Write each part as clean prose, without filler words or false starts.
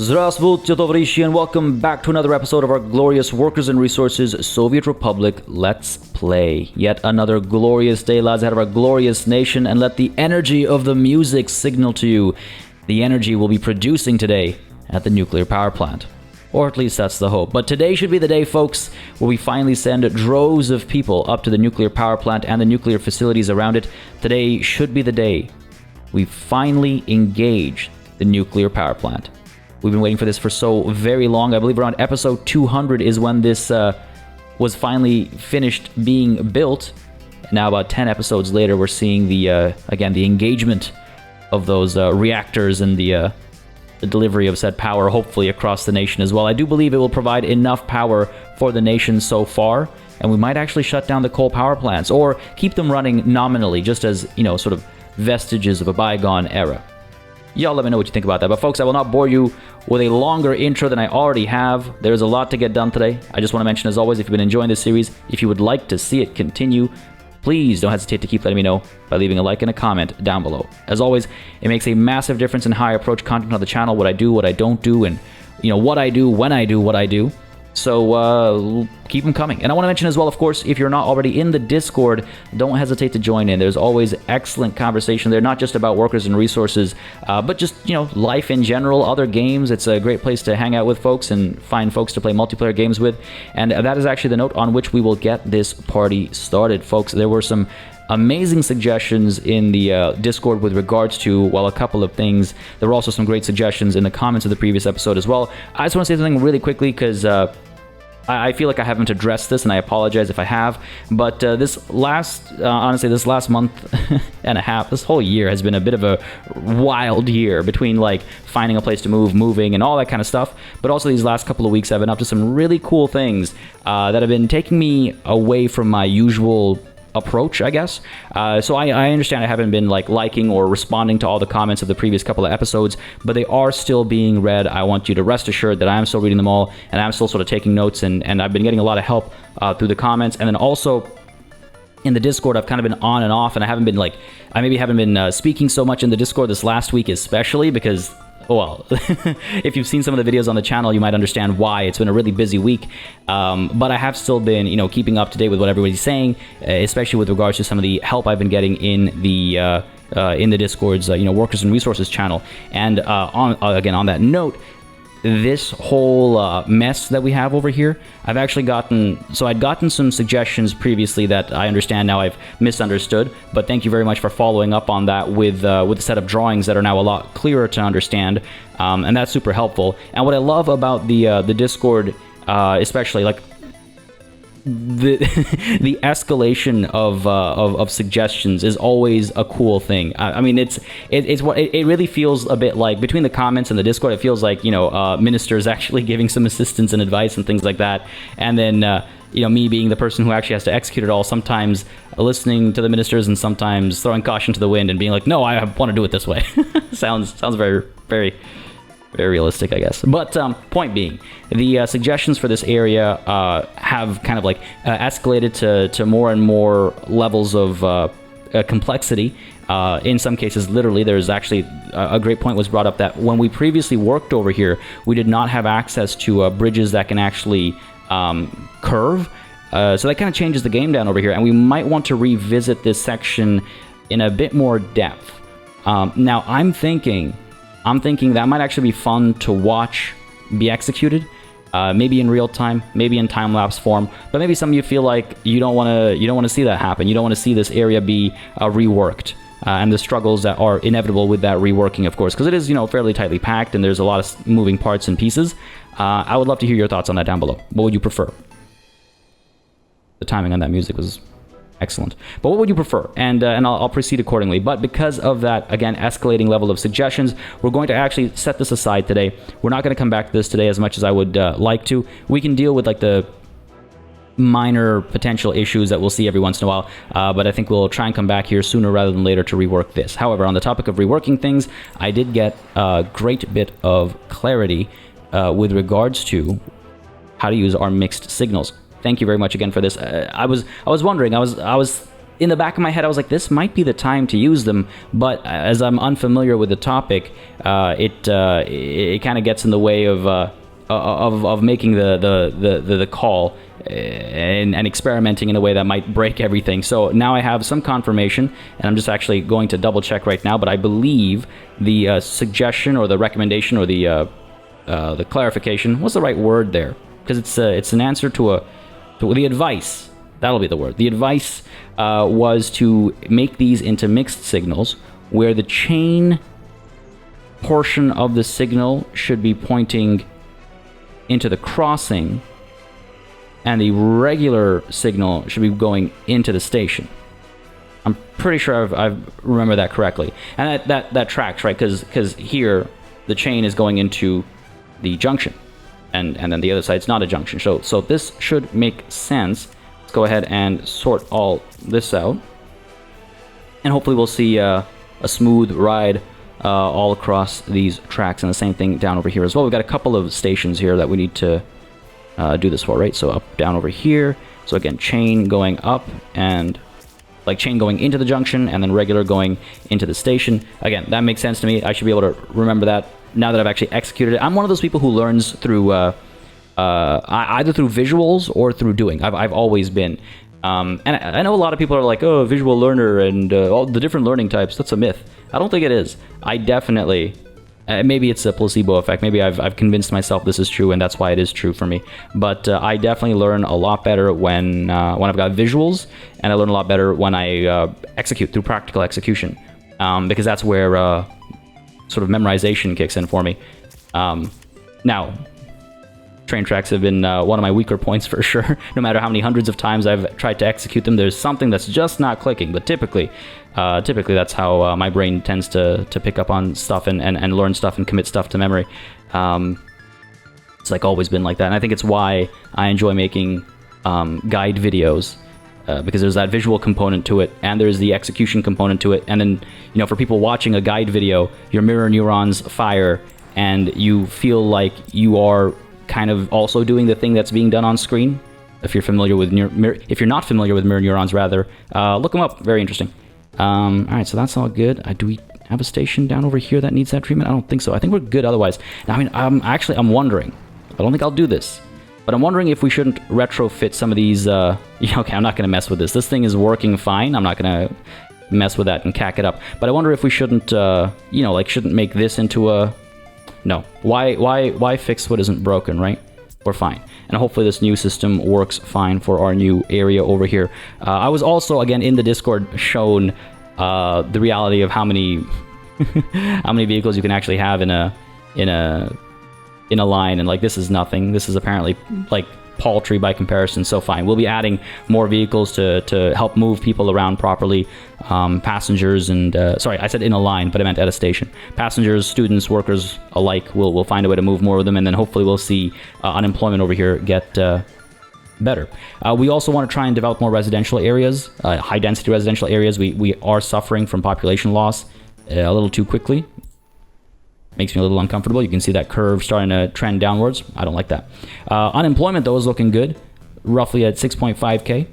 Здравствуйте, товарищи, and welcome back to another episode of our glorious Workers and Resources Soviet Republic Let's Play. Yet another glorious day, lads, ahead of our glorious nation, and let the energy of the music signal to you the energy we'll be producing today at the nuclear power plant. Or at least that's the hope. But today should be the day, folks, where we finally send droves of people up to the nuclear power plant and the nuclear facilities around it. Today should be the day we finally engage the nuclear power plant. We've been waiting for this for so very long. I believe around episode 200 is when this was finally finished being built. Now about 10 episodes later, we're seeing the engagement of those reactors and the delivery of said power, hopefully across the nation as well. I do believe it will provide enough power for the nation so far, and we might actually shut down the coal power plants or keep them running nominally, just as, sort of vestiges of a bygone era. Y'all let me know what you think about that. But folks, I will not bore you with a longer intro than I already have. There's a lot to get done today. I just want to mention, as always, if you've been enjoying this series, if you would like to see it continue, please don't hesitate to keep letting me know by leaving a like and a comment down below. As always, it makes a massive difference in how I approach content on the channel, what I do, what I don't do, and what I do when I do what I do. So keep them coming. And I want to mention as well, of course, if you're not already in the Discord, don't hesitate to join in. There's always excellent conversation there, not just about workers and resources, but just, life in general, other games. It's a great place to hang out with folks and find folks to play multiplayer games with. And that is actually the note on which we will get this party started, folks. There were some amazing suggestions in the Discord with regards to, well, a couple of things. There were also some great suggestions in the comments of the previous episode as well. I just want to say something really quickly because I feel like I haven't addressed this, and I apologize if I have, but honestly, this last month and a half, this whole year has been a bit of a wild year between, finding a place to move, moving, and all that kind of stuff, but also these last couple of weeks I've been up to some really cool things that have been taking me away from my usual approach, I guess. So I understand I haven't been liking or responding to all the comments of the previous couple of episodes, but they are still being read. I want you to rest assured that I am still reading them all, and I'm still sort of taking notes, and I've been getting a lot of help through the comments. And then also in the Discord, I've kind of been on and off, and I maybe haven't been speaking so much in the Discord this last week, especially because, well, if you've seen some of the videos on the channel, you might understand why. It's been a really busy week, but I have still been, keeping up to date with what everybody's saying, especially with regards to some of the help I've been getting in the Discord's, Workers and Resources channel. And on that note, this whole mess that we have over here, I'd gotten some suggestions previously that I understand now I've misunderstood, but thank you very much for following up on that with a set of drawings that are now a lot clearer to understand, and that's super helpful. And what I love about the Discord, especially the escalation of suggestions is always a cool thing. I mean, it really feels a bit like, between the comments and the Discord, it feels like ministers actually giving some assistance and advice and things like that, and then me being the person who actually has to execute it all, sometimes listening to the ministers and sometimes throwing caution to the wind and being like, no, I want to do it this way. sounds very, very, very realistic, I guess. But point being, the suggestions for this area have kind of escalated to more and more levels of complexity. In some cases, literally, there's actually a great point was brought up that when we previously worked over here, we did not have access to bridges that can actually curve. So that kind of changes the game down over here, and we might want to revisit this section in a bit more depth. Now, I'm thinking that might actually be fun to watch be executed, maybe in real time, maybe in time-lapse form, but maybe some of you feel like you don't want to see that happen. You don't want to see this area be reworked, and the struggles that are inevitable with that reworking, of course, because it is fairly tightly packed and there's a lot of moving parts and pieces. I would love to hear your thoughts on that down below. What would you prefer? The timing on that music was excellent. But what would you prefer? And I'll proceed accordingly. But because of that, again, escalating level of suggestions, we're going to actually set this aside today. We're not going to come back to this today as much as I would like to. We can deal with the minor potential issues that we'll see every once in a while, but I think we'll try and come back here sooner rather than later to rework this. However, on the topic of reworking things, I did get a great bit of clarity with regards to how to use our mixed signals. Thank you very much again for this. I was wondering. I was in the back of my head, I was like, this might be the time to use them. But as I'm unfamiliar with the topic, it kind of gets in the way of making the call and experimenting in a way that might break everything. So now I have some confirmation, and I'm just actually going to double check right now. But I believe the suggestion or the recommendation or the clarification, what's the right word there? Because it's an answer to the advice. That'll be the word. The advice was to make these into mixed signals, where the chain portion of the signal should be pointing into the crossing, and the regular signal should be going into the station. I'm pretty sure I remember that correctly, and that tracks, right? Because here the chain is going into the junction, and then the other side's not a junction. So this should make sense. Let's go ahead and sort all this out, and hopefully we'll see a smooth ride all across these tracks, and the same thing down over here as well. We've got a couple of stations here that we need to do this for, right? So up, down over here. So again, chain going up, and like chain going into the junction, and then regular going into the station. Again, that makes sense to me. I should be able to remember that now that I've actually executed it. I'm one of those people who learns through either through visuals or through doing. I've always been. And I know a lot of people are like, oh, visual learner and all the different learning types. That's a myth. I don't think it is. I definitely, maybe it's a placebo effect. Maybe I've convinced myself this is true, and that's why it is true for me. But I definitely learn a lot better when I've got visuals, and I learn a lot better when I execute through practical execution, because that's where sort of memorization kicks in for me. Now, train tracks have been one of my weaker points for sure. No matter how many hundreds of times I've tried to execute them, there's something that's just not clicking. But typically that's how my brain tends to pick up on stuff and learn stuff and commit stuff to memory. It's like always been like that, and I think it's why I enjoy making guide videos, because there's that visual component to it, and there's the execution component to it. And then, you know, for people watching a guide video, your mirror neurons fire, and you feel like you are kind of also doing the thing that's being done on screen. If you're familiar with if you're not familiar with mirror neurons, rather, look them up. Very interesting. All right, so that's all good. Do we have a station down over here that needs that treatment? I don't think so. I think we're good otherwise. Now, I mean, I'm wondering. I don't think I'll do this, but I'm wondering if we shouldn't retrofit some of these. Okay, I'm not going to mess with this. This thing is working fine. I'm not going to mess with that and cack it up. But I wonder if we shouldn't, shouldn't make this into a. No. Why fix what isn't broken, right? We're fine. And hopefully this new system works fine for our new area over here. I was also, again, in the Discord shown the reality of how many how many vehicles you can actually have in a line, and like this is nothing. This is apparently like paltry by comparison, so fine. We'll be adding more vehicles to help move people around properly. Passengers and sorry, I said in a line, but I meant at a station. Passengers, students, workers alike will find a way to move more of them, and then hopefully we'll see unemployment over here get better. We also want to try and develop more residential areas, high density residential areas. We are suffering from population loss a little too quickly. Makes me a little uncomfortable. You can see that curve starting to trend downwards. I don't like that. Unemployment, though, is looking good. Roughly at 6.5K.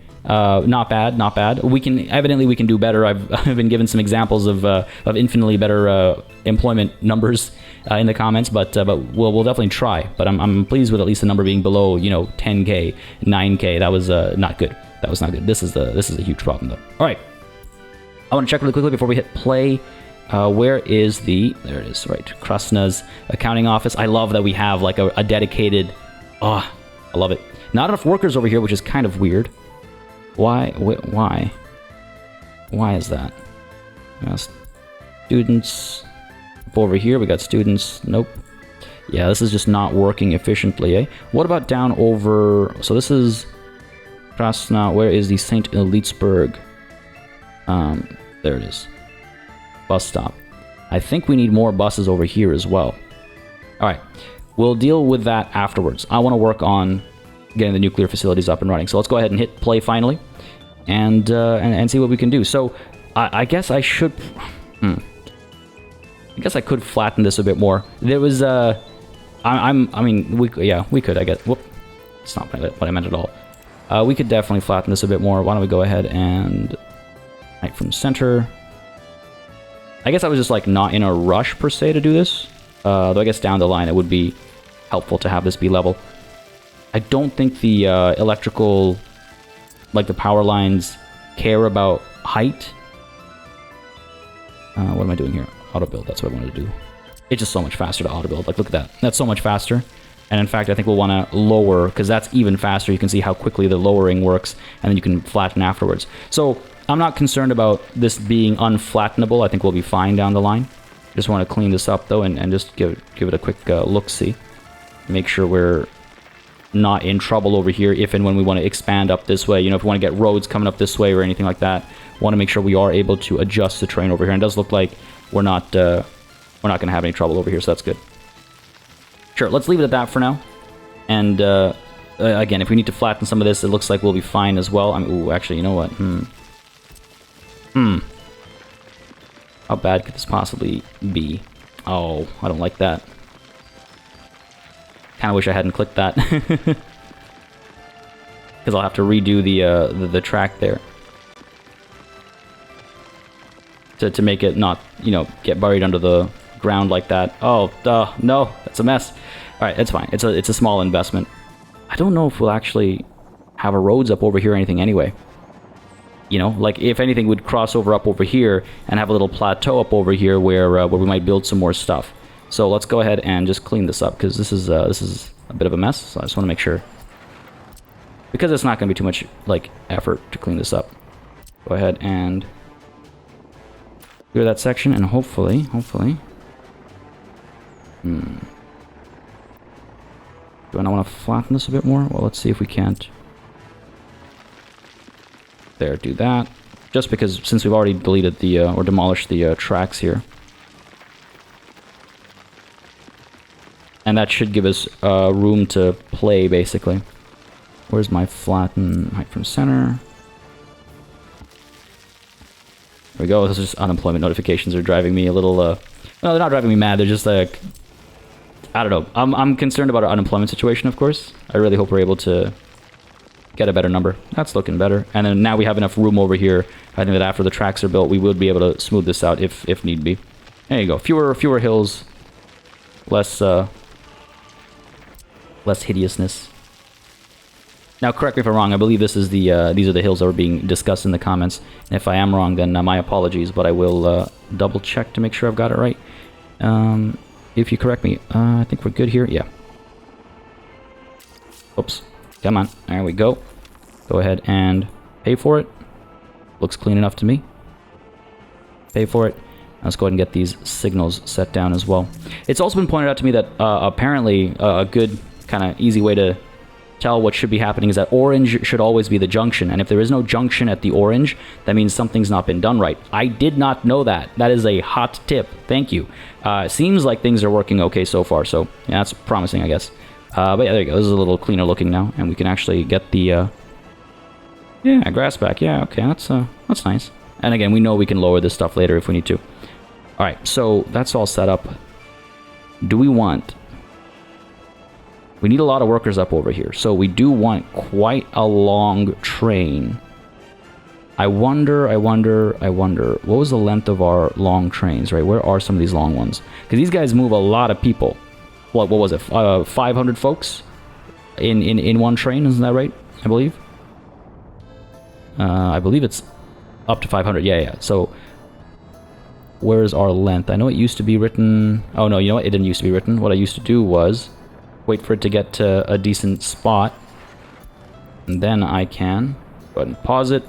Not bad, not bad. We can do better. I've been given some examples of infinitely better employment numbers in the comments, but we'll definitely try. But I'm pleased with at least the number being below 10K, 9K. That was not good. That was not good. This is a huge problem, though. All right, I want to check really quickly before we hit play. Where is there it is, right, Krasna's accounting office. I love that we have like a dedicated, I love it. Not enough workers over here, which is kind of weird. Why is that? Students over here, we got students. Nope. Yeah, this is just not working efficiently, eh? What about down over, so this is Krasna. Where is the St. Elitsburg? There it is. Bus stop. I think we need more buses over here as well. All right, we'll deal with that afterwards. I want to work on getting the nuclear facilities up and running. So let's go ahead and hit play finally, and see what we can do. So I guess I should. I guess I could flatten this a bit more. There was we could. I guess. Whoop. It's not what I meant at all. We could definitely flatten this a bit more. Why don't we go ahead and Height from center. I guess I was just like not in a rush per se to do this. Though I guess down the line it would be helpful to have this be level. I don't think the electrical, like the power lines, care about height. What am I doing here? Auto build, that's what I wanted to do. It's just so much faster to auto build. Like, look at that. That's so much faster. And in fact, I think we'll want to lower, because that's even faster. You can see how quickly the lowering works, and then you can flatten afterwards. So I'm not concerned about this being unflattenable. I think we'll be fine down the line. Just want to clean this up, though, and just give it a quick look-see. Make sure we're not in trouble over here if and when we want to expand up this way. You know, if we want to get roads coming up this way or anything like that, want to make sure we are able to adjust the terrain over here. And it does look like we're not going to have any trouble over here, so that's good. Sure, let's leave it at that for now. And again, if we need to flatten some of this, it looks like we'll be fine as well. I mean, ooh, actually, you know what? How bad could this possibly be? Oh, I don't like that. Kind of wish I hadn't clicked that. Because I'll have to redo the track there. To make it not, you know, get buried under the ground like that. Oh, no, that's a mess. Alright, it's fine. It's a small investment. I don't know if we'll actually have a roads up over here or anything anyway. You know, like, if anything, we'd cross up over here and have a little plateau up over here where we might build some more stuff. So let's go ahead and just clean this up, because this is a bit of a mess, so I just want to make sure. Because it's not going to be too much, like, effort to clean this up. Go ahead and clear that section, and hopefully... Do I not want to flatten this a bit more? Well, let's see if we can't. There, do that. Just because, since we've already deleted the, or demolished the tracks here. And that should give us room to play, basically. Where's my flatten height from center? There we go. This is just unemployment notifications are driving me a little, no, they're not driving me mad. They're just like, I don't know. I'm concerned about our unemployment situation, of course. I really hope we're able to get a better number. That's looking better. And then now we have enough room over here. I think that after the tracks are built, we would be able to smooth this out if need be. There you go. Fewer hills. Less hideousness. Now, correct me if I'm wrong. I believe this is the these are the hills that were being discussed in the comments. And if I am wrong, then my apologies. But I will double check to make sure I've got it right. If you correct me, I think we're good here. Yeah. Oops. Come on. There we go. Go ahead and pay for it. Looks clean enough to me. Pay for it. Let's go ahead and get these signals set down as well. It's also been pointed out to me that apparently a good kind of easy way to tell what should be happening is that orange should always be the junction. And if there is no junction at the orange, that means something's not been done right. I did not know that. That is a hot tip. Thank you. Seems like things are working okay so far. So yeah, that's promising, I guess. But yeah, there you go. This is a little cleaner looking now. And we can actually get the... yeah, grass back. Yeah, okay. That's nice. And again, we know we can lower this stuff later if we need to. Alright, so that's all set up. Do we want... We need a lot of workers up over here. So we do want quite a long train. I wonder... What was the length of our long trains, right? Where are some of these long ones? Because these guys move a lot of people. What was it? 500 folks in one train, isn't that right? I believe. I believe it's up to 500. Yeah. So where's our length? I know it used to be written... Oh no, you know what? It didn't used to be written. What I used to do was wait for it to get to a decent spot, and then I can go ahead and pause it.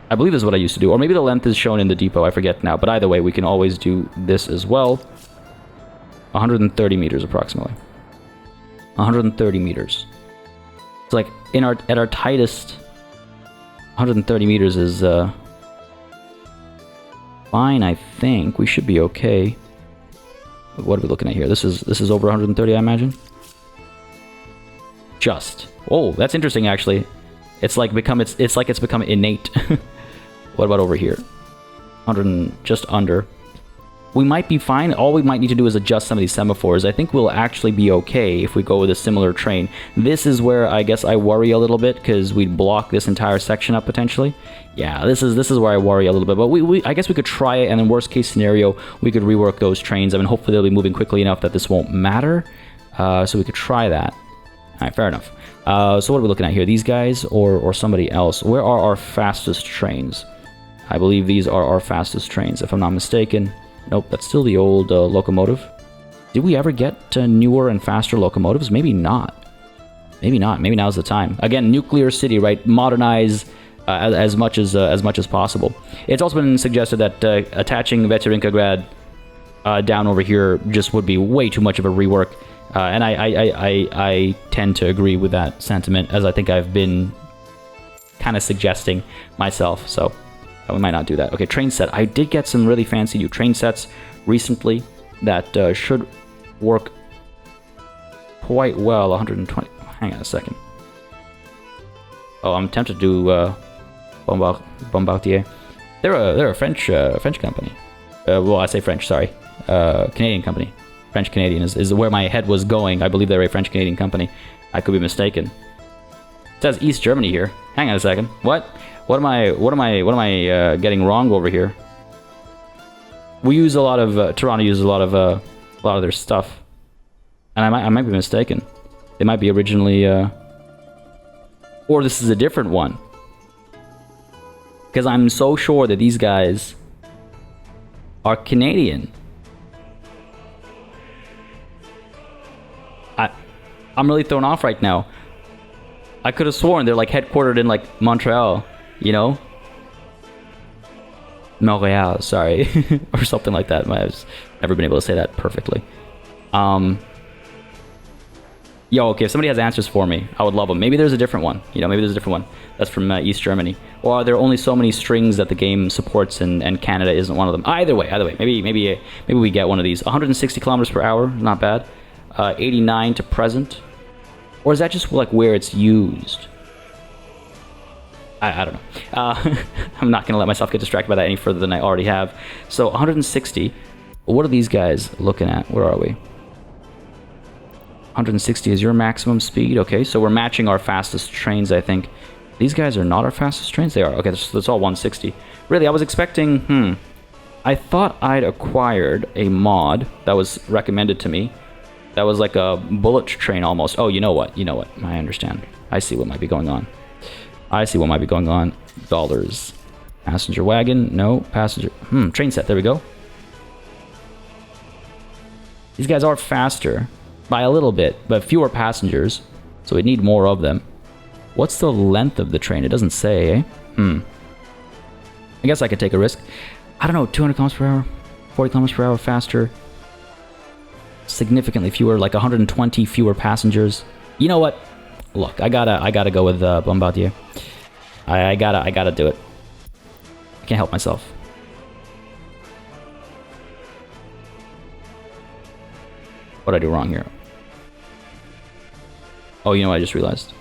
I believe this is what I used to do. Or maybe the length is shown in the depot. I forget now. But either way, we can always do this as well. 130 meters approximately. 130 meters. It's like at our tightest, 130 meters is fine, I think. We should be okay. What are we looking at here? This is over 130, I imagine. Just. Oh, that's interesting actually. It's like it's become innate. What about over here? 100 and just under. we might be fine. All we might need to do is adjust some of these semaphores. I think we'll actually be okay if we go with a similar train. This is where I guess I worry a little bit, because we'd block this entire section up potentially. Yeah, this is where I worry a little bit. But I guess we could try it, and in worst case scenario, we could rework those trains. I mean, hopefully they'll be moving quickly enough that this won't matter. So we could try that. All right, fair enough. So what are we looking at here? These guys or somebody else? Where are our fastest trains? I believe these are our fastest trains, if I'm not mistaken. Nope, that's still the old locomotive. Did we ever get newer and faster locomotives? Maybe not. Maybe not. Maybe now's the time. Again, nuclear city, right? Modernize as much as possible. It's also been suggested that attaching Veterinkagrad down over here just would be way too much of a rework, and I tend to agree with that sentiment, as I think I've been kind of suggesting myself. So. We might not do that. Okay, train set. I did get some really fancy new train sets recently that should work quite well. 120. Hang on a second. Oh, I'm tempted to do Bombardier. They're a French company. Well, I say French. Sorry, Canadian company. French Canadian is where my head was going. I believe they're a French Canadian company. I could be mistaken. It says East Germany here. Hang on a second. What? What am I getting wrong over here? We use a lot of Toronto uses a lot of their stuff, and I might be mistaken. They might be originally, or this is a different one. Because I'm so sure that these guys are Canadian. I'm really thrown off right now. I could have sworn they're like headquartered in like Montreal. You know? Montreal, sorry. Or something like that. I've never been able to say that perfectly. Yo, okay, if somebody has answers for me, I would love them. Maybe there's a different one. You know, maybe there's a different one that's from East Germany. Or are there only so many strings that the game supports and Canada isn't one of them? Either way. Maybe we get one of these. 160 kilometers per hour, not bad. 89 to present. Or is that just like where it's used? I don't know. I'm not going to let myself get distracted by that any further than I already have. So 160. What are these guys looking at? Where are we? 160 is your maximum speed. Okay, so we're matching our fastest trains, I think. These guys are not our fastest trains. They are. Okay, that's all 160. Really, I was expecting... I thought I'd acquired a mod that was recommended to me. That was like a bullet train almost. Oh, you know what? I understand. I see what might be going on. Dollars. Passenger wagon. No. Passenger. Train set. There we go. These guys are faster by a little bit, but fewer passengers. So we need more of them. What's the length of the train? It doesn't say, eh? I guess I could take a risk. I don't know. 200 kilometers per hour. 40 kilometers per hour faster. Significantly fewer, like 120 fewer passengers. You know what? Look, I gotta go with Bombardier. I gotta do it. I can't help myself. What did I do wrong here? Oh, you know what I just realized?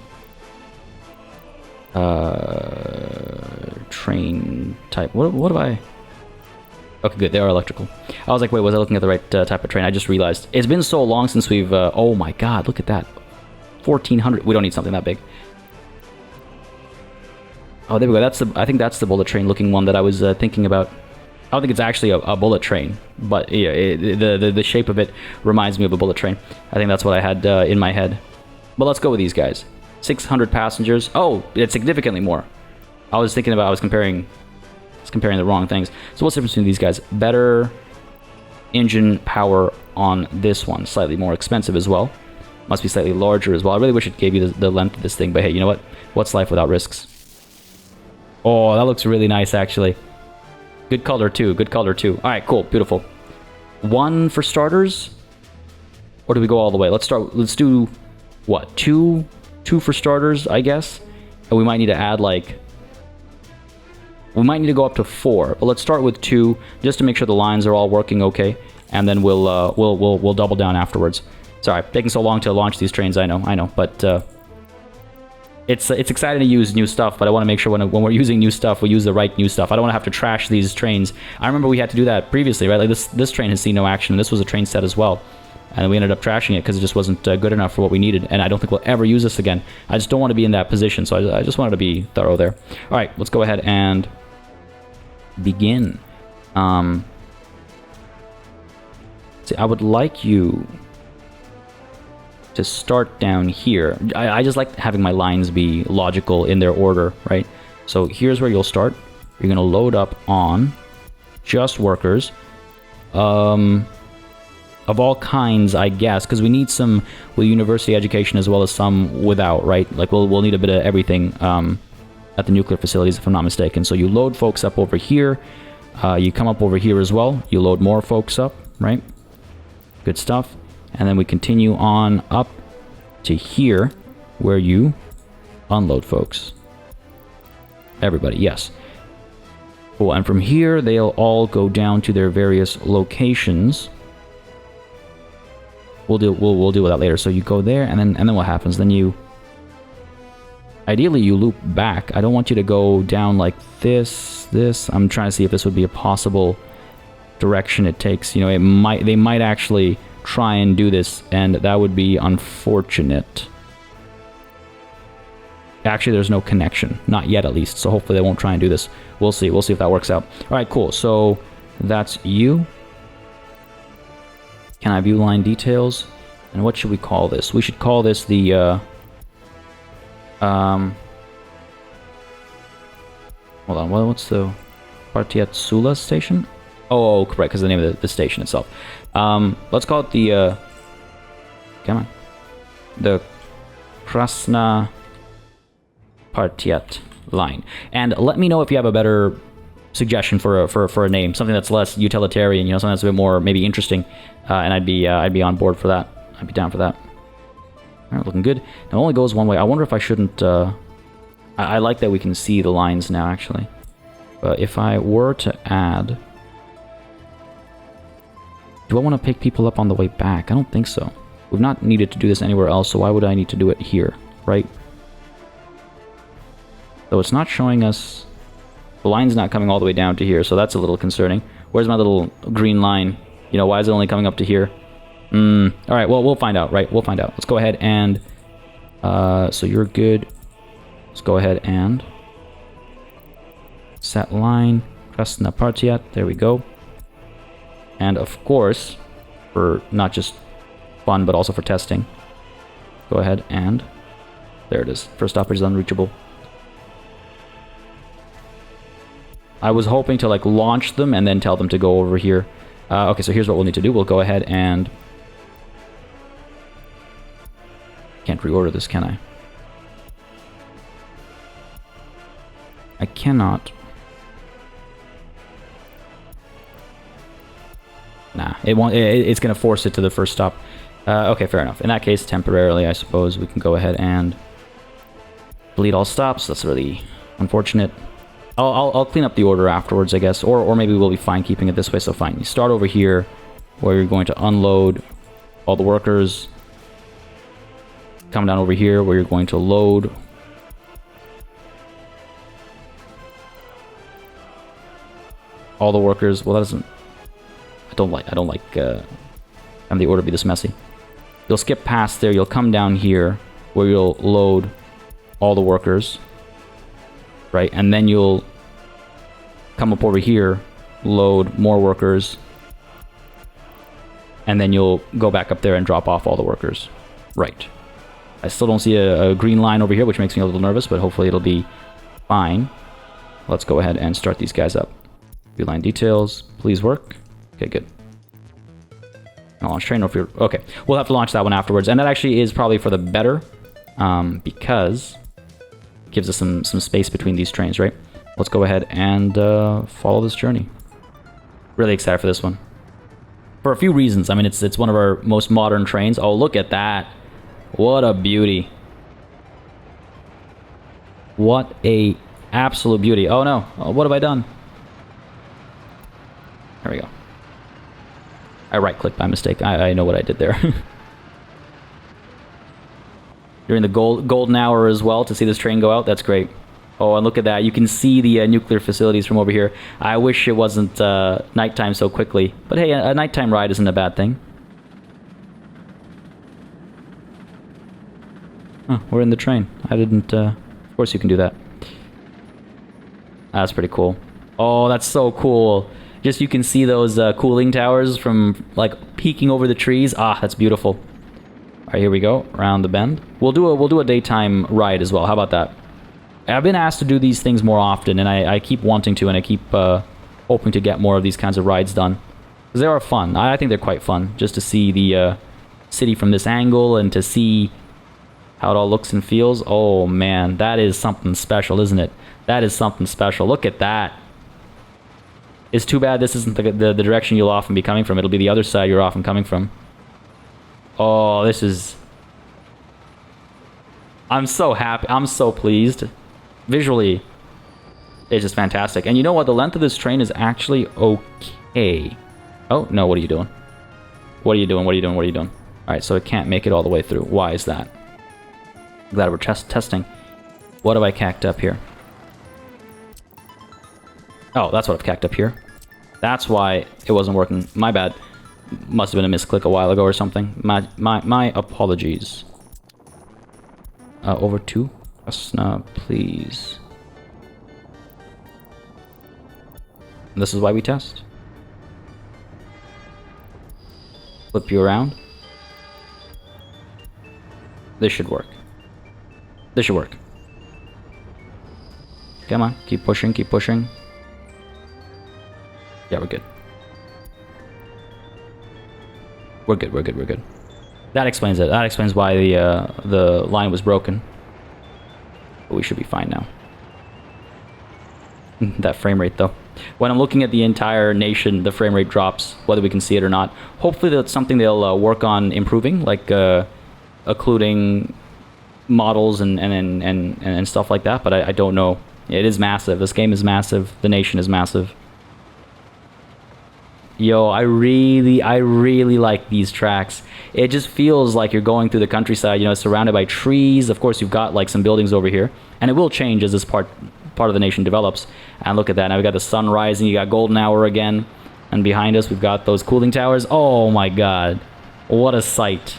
Train type. What have I... Okay, good. They are electrical. I was like, wait, was I looking at the right type of train? I just realized. It's been so long since we've... oh my god, look at that. 1,400. We don't need something that big. Oh, there we go. I think that's the bullet train looking one that I was thinking about. I don't think it's actually a bullet train, but yeah, the shape of it reminds me of a bullet train. I think that's what I had in my head. But let's go with these guys. 600 passengers. Oh, it's significantly more. I was comparing the wrong things. So what's the difference between these guys? Better engine power on this one. Slightly more expensive as well. Must be slightly larger as well. I really wish it gave you the length of this thing, but hey, you know what? What's life without risks? Oh, that looks really nice, actually. Good color, too. Good color, too. All right, cool. Beautiful. 1 for starters? Or do we go all the way? Let's do, what, 2 for starters, I guess? And we might need to add, like... We might need to go up to 4, but let's start with 2, just to make sure the lines are all working okay, and then we'll double down afterwards. Sorry, taking so long to launch these trains, I know, but it's exciting to use new stuff, but I want to make sure when we're using new stuff, we use the right new stuff. I don't want to have to trash these trains. I remember we had to do that previously, right? Like this train has seen no action, and this was a train set as well. And we ended up trashing it because it just wasn't good enough for what we needed. And I don't think we'll ever use this again. I just don't want to be in that position, so I just wanted to be thorough there. All right, let's go ahead and begin. See, I would like you to start down here. I just like having my lines be logical in their order, right? So here's where you'll start. You're going to load up on just workers. Of all kinds, I guess, because we need some with university education as well as some without, right? Like we'll need a bit of everything at the nuclear facilities, if I'm not mistaken. So you load folks up over here. You come up over here as well. You load more folks up, right? Good stuff. And then we continue on up to here where you unload folks. Everybody, yes. Cool, and from here, they'll all go down to their various locations. We'll deal with that later. So you go there, and then what happens? Then you... Ideally, you loop back. I don't want you to go down like this. I'm trying to see if this would be a possible direction it takes. You know, they might actually try and do this, and that would be unfortunate. Actually, there's no connection. Not yet, at least. So hopefully they won't try and do this. We'll see. We'll see if that works out. All right, cool. So that's you. Can I view line details? And what should we call this? We should call this the... hold on. What's the... PartyElite station? Oh, correct, because the name of the station itself. Let's call it the... come on. The Krasna PartyElite line. And let me know if you have a better suggestion for a name, something that's less utilitarian, you know, something that's a bit more maybe interesting, and I'd be on board for that. I'd be down for that. All right, looking good. Now it only goes one way. I wonder if I shouldn't. I like that we can see the lines now, actually. But if I were to add, do I want to pick people up on the way back? I don't think so. We've not needed to do this anywhere else, so why would I need to do it here, right? Though it's not showing us. The line's not coming all the way down to here, so that's a little concerning. Where's my little green line? You know, why is it only coming up to here? All right, well, we'll find out, right? We'll find out. Let's go ahead and... so you're good. Let's go ahead and... set line. Krasna PartyElite. There we go. And of course, for not just fun, but also for testing, go ahead and... there it is. First stoppage is unreachable. I was hoping to like launch them and then tell them to go over here. Okay, so here's what we'll need to do. We'll go ahead and... can't reorder this, can I? I cannot. Nah, it won't. It's gonna force it to the first stop. Okay, fair enough. In that case, temporarily, I suppose we can go ahead and delete all stops. That's really unfortunate. I'll clean up the order afterwards, I guess, or maybe we'll be fine keeping it this way. So fine, you start over here, where you're going to unload all the workers. Come down over here, where you're going to load all the workers. Well, that doesn't. I don't like having the order be this messy. You'll skip past there. You'll come down here, where you'll load all the workers. Right, and then you'll come up over here, load more workers, and then you'll go back up there and drop off all the workers. Right. I still don't see a green line over here, which makes me a little nervous, but hopefully it'll be fine. Let's go ahead and start these guys up. View line details, please work. Okay, good. I'll launch train over here. Okay, we'll have to launch that one afterwards, and that actually is probably for the better, because it gives us some space between these trains, right? Let's go ahead and follow this journey. Really excited for this one. For a few reasons. I mean, it's one of our most modern trains. Oh, look at that. What a beauty. What a absolute beauty. Oh no, what have I done? There we go. I right-clicked by mistake. I know what I did there. during the golden hour as well to see this train go out. That's great. Oh, and look at that. You can see the nuclear facilities from over here. I wish it wasn't nighttime so quickly. But hey, a nighttime ride isn't a bad thing. Oh, we're in the train. I didn't... of course you can do that. That's pretty cool. Oh, that's so cool. Just you can see those cooling towers from, like, peeking over the trees. Ah, that's beautiful. All right, here we go. Around the bend. We'll do a daytime ride as well. How about that? I've been asked to do these things more often, and I keep wanting to, and I keep hoping to get more of these kinds of rides done. Because they are fun. I think they're quite fun, just to see the city from this angle, and to see how it all looks and feels. Oh, man, that is something special, isn't it? That is something special. Look at that. It's too bad this isn't the direction you'll often be coming from. It'll be the other side you're often coming from. Oh, this is... I'm so happy. I'm so pleased. Visually, it's just fantastic. And you know what? The length of this train is actually okay. Oh, no, what are you doing? What are you doing? What are you doing? What are you doing? Alright, so it can't make it all the way through. Why is that? I'm glad we're testing. What have I cacked up here? Oh, that's what I've cacked up here. That's why it wasn't working. My bad. Must have been a misclick a while ago or something. My apologies. Over to Asna, please. And this is why we test. Flip you around. This should work. This should work. Come on, keep pushing, keep pushing. Yeah, we're good. We're good, we're good, we're good. That explains it. That explains why the line was broken. But we should be fine now. That frame rate, though. When I'm looking at the entire nation, the frame rate drops, whether we can see it or not. Hopefully that's something they'll work on improving, like occluding models and stuff like that, but I don't know. It is massive. This game is massive. The nation is massive. Yo, I really like these tracks. It just feels like you're going through the countryside. You know, it's surrounded by trees. Of course, you've got like some buildings over here, and it will change as this part of the nation develops. And look at that. Now we've got the sun rising. You got golden hour again, and behind us we've got those cooling towers. Oh my God, what a sight!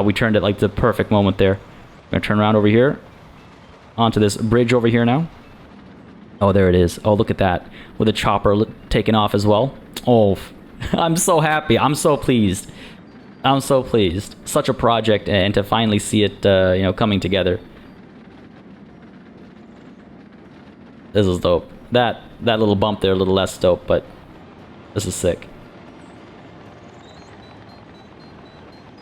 We turned it like the perfect moment there. I'm gonna turn around over here, onto this bridge over here now. Oh, there it is. Oh, look at that. With a chopper taken off as well. Oh, I'm so happy. I'm so pleased. I'm so pleased. Such a project, and to finally see it, you know, coming together. This is dope. That little bump there, a little less dope, but this is sick.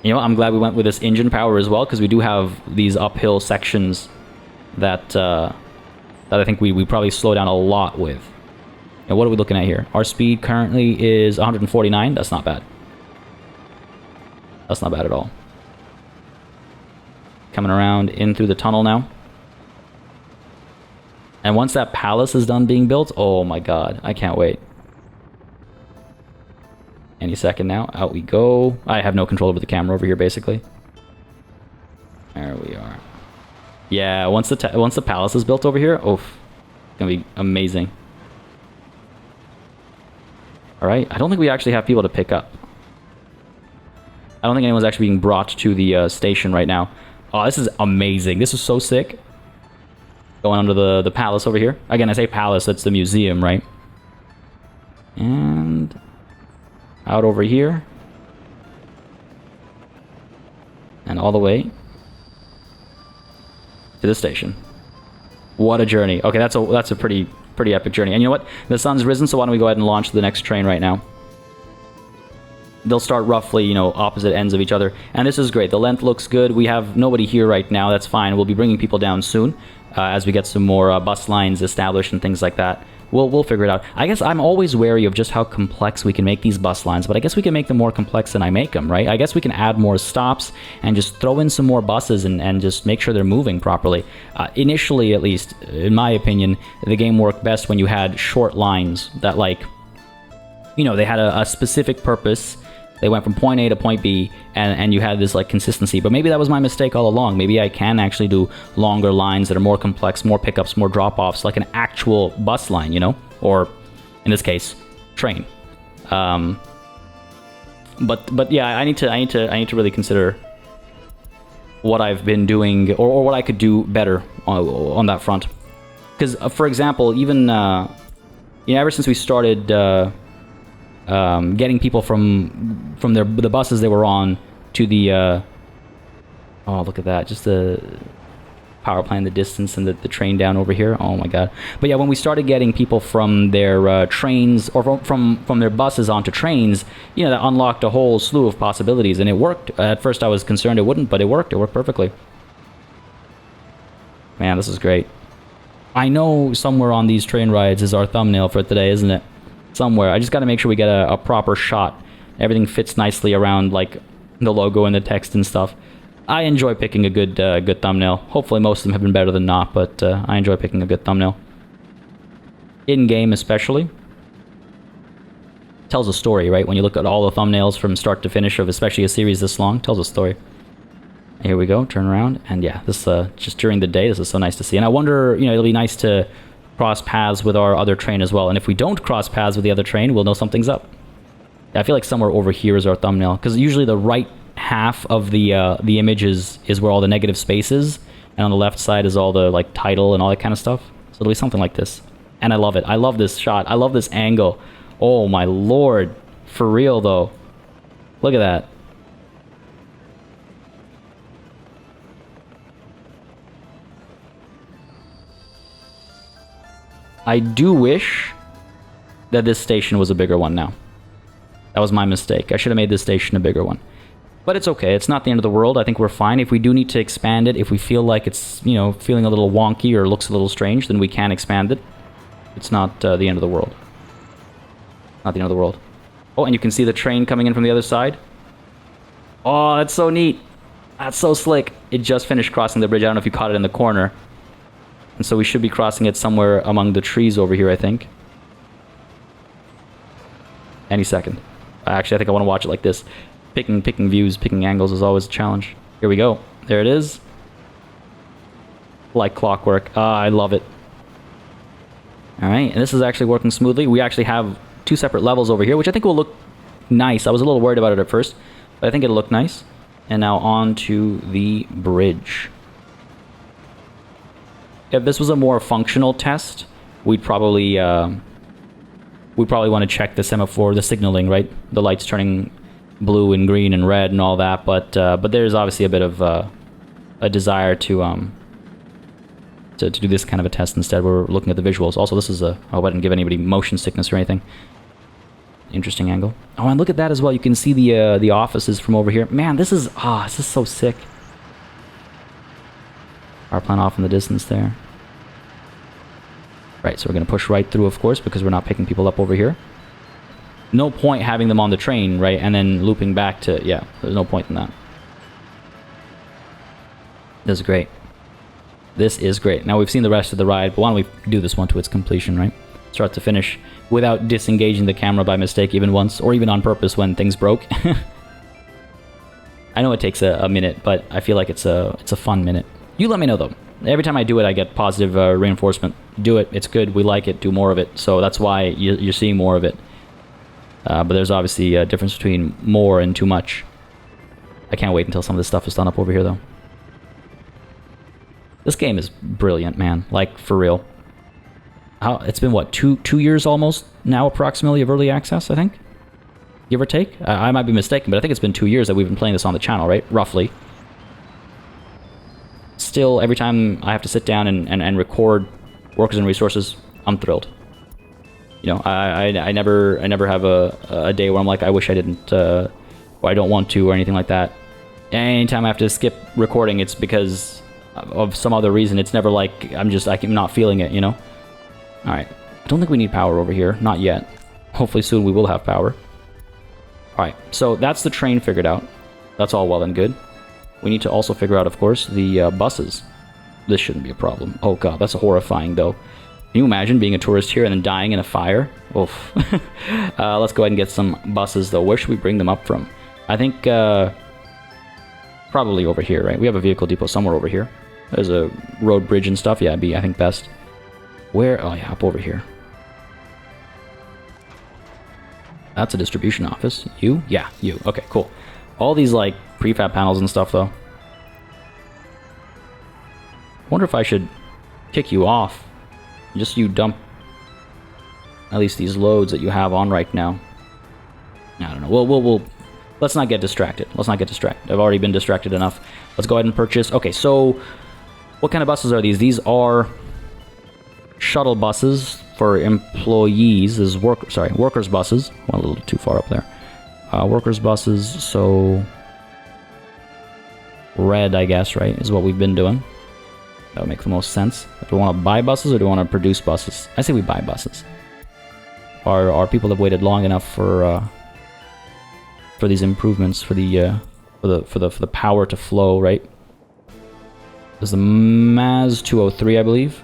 You know, I'm glad we went with this engine power as well, because we do have these uphill sections that I think we probably slow down a lot with. And what are we looking at here? Our speed currently is 149. That's not bad. That's not bad at all. Coming around in through the tunnel now. And once that palace is done being built, oh my God, I can't wait. Any second now, out we go. I have no control over the camera over here, basically. There we are. Yeah, once the palace is built over here, oof, it's gonna be amazing. All right, I don't think we actually have people to pick up. I don't think anyone's actually being brought to the station right now. Oh, this is amazing. This is so sick. Going under the palace over here. Again, I say palace, that's the museum, right? And out over here. And all the way to the station. What a journey. Okay, that's a pretty epic journey. And you know what? The sun's risen, so why don't we go ahead and launch the next train right now? They'll start roughly, you know, opposite ends of each other. And this is great. The length looks good. We have nobody here right now. That's fine. We'll be bringing people down soon as we get some more bus lines established and things like that. We'll figure it out. I guess I'm always wary of just how complex we can make these bus lines, but I guess we can make them more complex than I make them, right? I guess we can add more stops and just throw in some more buses and just make sure they're moving properly. Initially, at least, in my opinion, the game worked best when you had short lines that, like, you know, they had a specific purpose. They went from point A to point B, and you had this like consistency. But maybe that was my mistake all along. Maybe I can actually do longer lines that are more complex, more pickups, more drop-offs, like an actual bus line, you know, or in this case, train. But yeah, I need to really consider what I've been doing, or what I could do better on that front. Because, for example, even ever since we started getting people from the buses they were on to the oh, look at that, just the power plant in the distance and the train down over here. Oh my god. But yeah, when we started getting people from their trains, or from their buses onto trains, you know, that unlocked a whole slew of possibilities, and it worked. At first I was concerned it wouldn't, but it worked perfectly. Man, this is great. I know somewhere on these train rides is our thumbnail for today, isn't it? Somewhere. I just got to make sure we get a proper shot. Everything fits nicely around like the logo and the text and stuff. I enjoy picking a good thumbnail. Hopefully most of them have been better than not, but I enjoy picking a good thumbnail. In-game especially. Tells a story, right? When you look at all the thumbnails from start to finish of especially a series this long, tells a story. Here we go, turn around, and yeah, this just during the day, this is so nice to see. And I wonder, you know, it'll be nice to cross paths with our other train as well. And if we don't cross paths with the other train, we'll know something's up. I feel like somewhere over here is our thumbnail, because usually the right half of the image is where all the negative space is, and on the left side is all the like title and all that kind of stuff. So it'll be something like this. And I love it. I love this shot. I love this angle. Oh my lord. For real though. Look at that. I do wish that this station was a bigger one now. That was my mistake. I should have made this station a bigger one. But it's okay. It's not the end of the world. I think we're fine. If we do need to expand it, if we feel like it's, you know, feeling a little wonky or looks a little strange, then we can expand it. It's not the end of the world. Not the end of the world. Oh, and you can see the train coming in from the other side. Oh, that's so neat. That's so slick. It just finished crossing the bridge. I don't know if you caught it in the corner. And so we should be crossing it somewhere among the trees over here, I think. Any second. Actually, I think I want to watch it like this. Picking views, picking angles is always a challenge. Here we go. There it is. Like clockwork. I love it. Alright, and this is actually working smoothly. We actually have two separate levels over here, which I think will look nice. I was a little worried about it at first, but I think it'll look nice. And now on to the bridge. If this was a more functional test, we'd probably want to check the semaphore, the signaling, right? The lights turning blue and green and red and all that. But there's obviously a bit of a desire to do this kind of a test instead. We're looking at the visuals. Also, this is I hope I didn't give anybody motion sickness or anything. Interesting angle. Oh, and look at that as well. You can see the offices from over here. Man, this is so sick. Power plant off in the distance there. Right, so we're going to push right through, of course, because we're not picking people up over here. No point having them on the train, right, and then looping back to... Yeah, there's no point in that. This is great. This is great. Now, we've seen the rest of the ride, but why don't we do this one to its completion, right? Start to finish, without disengaging the camera by mistake even once, or even on purpose when things broke. I know it takes a minute, but I feel like it's a fun minute. You let me know, though. Every time I do it, I get positive reinforcement. Do it. It's good. We like it. Do more of it. So that's why you're seeing more of it. But there's obviously a difference between more and too much. I can't wait until some of this stuff is done up over here, though. This game is brilliant, man. Like, for real. It's been, what, two years almost now, approximately, of early access, I think? Give or take? I might be mistaken, but I think it's been 2 years that we've been playing this on the channel, right? Roughly. Still, every time I have to sit down and record workers and resources, I'm thrilled. You know, I never have a day where I'm like, I wish I didn't, or I don't want to, or anything like that. Anytime I have to skip recording, it's because of some other reason. It's never like I'm not feeling it, you know? Alright. I don't think we need power over here. Not yet. Hopefully soon we will have power. Alright, so that's the train figured out. That's all well and good. We need to also figure out, of course, the buses. This shouldn't be a problem. Oh god, that's horrifying, though. Can you imagine being a tourist here and then dying in a fire? Oof. Let's go ahead and get some buses, though. Where should we bring them up from? I think probably over here, right? We have a vehicle depot somewhere over here. There's a road bridge and stuff. Yeah, it'd be, I think, best. Where? Oh, yeah, up over here. That's a distribution office. You? Yeah, you. Okay, cool. All these, like, prefab panels and stuff, though. Wonder if I should kick you off. Just you dump at least these loads that you have on right now. I don't know. We'll let's not get distracted. Let's not get distracted. I've already been distracted enough. Let's go ahead and purchase. Okay, so what kind of buses are these? These are shuttle buses for employees. This is workers buses. Went a little too far up there. Workers buses. So red, I guess, right, is what we've been doing. That would make the most sense. Do we want to buy buses or do we want to produce buses? I say we buy buses. Our people have waited long enough for these improvements, for the power to flow, right? There's the Maz 203, I believe.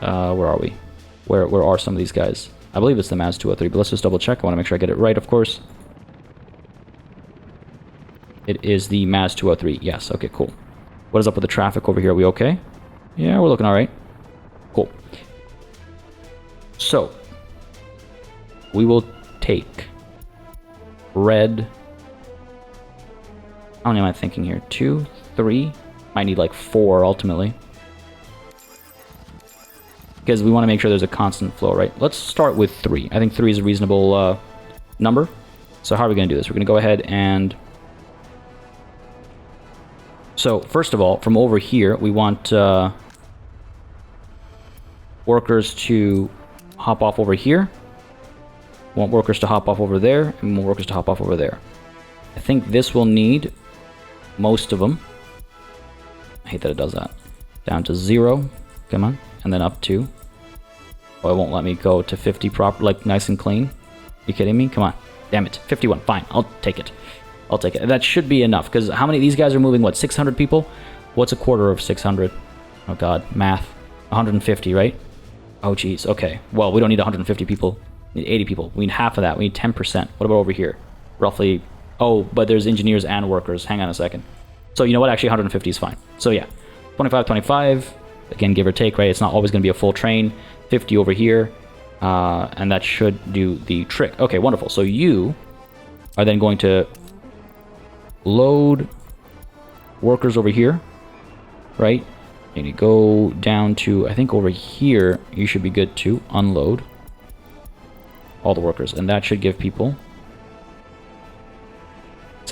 Where are we? Where are some of these guys? I believe it's the Maz 203, but let's just double check. I want to make sure I get it right, of course. It is the Maz 203. Yes, okay, cool. What is up with the traffic over here? Are we okay? Yeah, we're looking alright. Cool. So, we will take red. How many am I thinking here? 2, 3? Might need like 4 ultimately. Because we want to make sure there's a constant flow, right? Let's start with 3. I think 3 is a reasonable number. So how are we going to do this? We're going to go ahead and... So, first of all, from over here, we want workers to hop off over here. We want workers to hop off over there, and we want workers to hop off over there. I think this will need most of them. I hate that it does that. Down to 0. Come on. And then up to... Oh, it won't let me go to 50 proper, like nice and clean. You kidding me? Come on. Damn it. 51. Fine. I'll take it. I'll take it. That should be enough, because how many... These guys are moving, what, 600 people? What's a quarter of 600? Oh, God. Math. 150, right? Oh, jeez. Okay. Well, we don't need 150 people. We need 80 people. We need half of that. We need 10%. What about over here? Roughly... Oh, but there's engineers and workers. Hang on a second. So, you know what? Actually, 150 is fine. So, yeah. 25, 25. Again, give or take, right? It's not always going to be a full train. 50 over here. And that should do the trick. Okay, wonderful. So, you are then going to... load workers over here, right? And you go down to, I think over here, you should be good to unload all the workers. And that should give people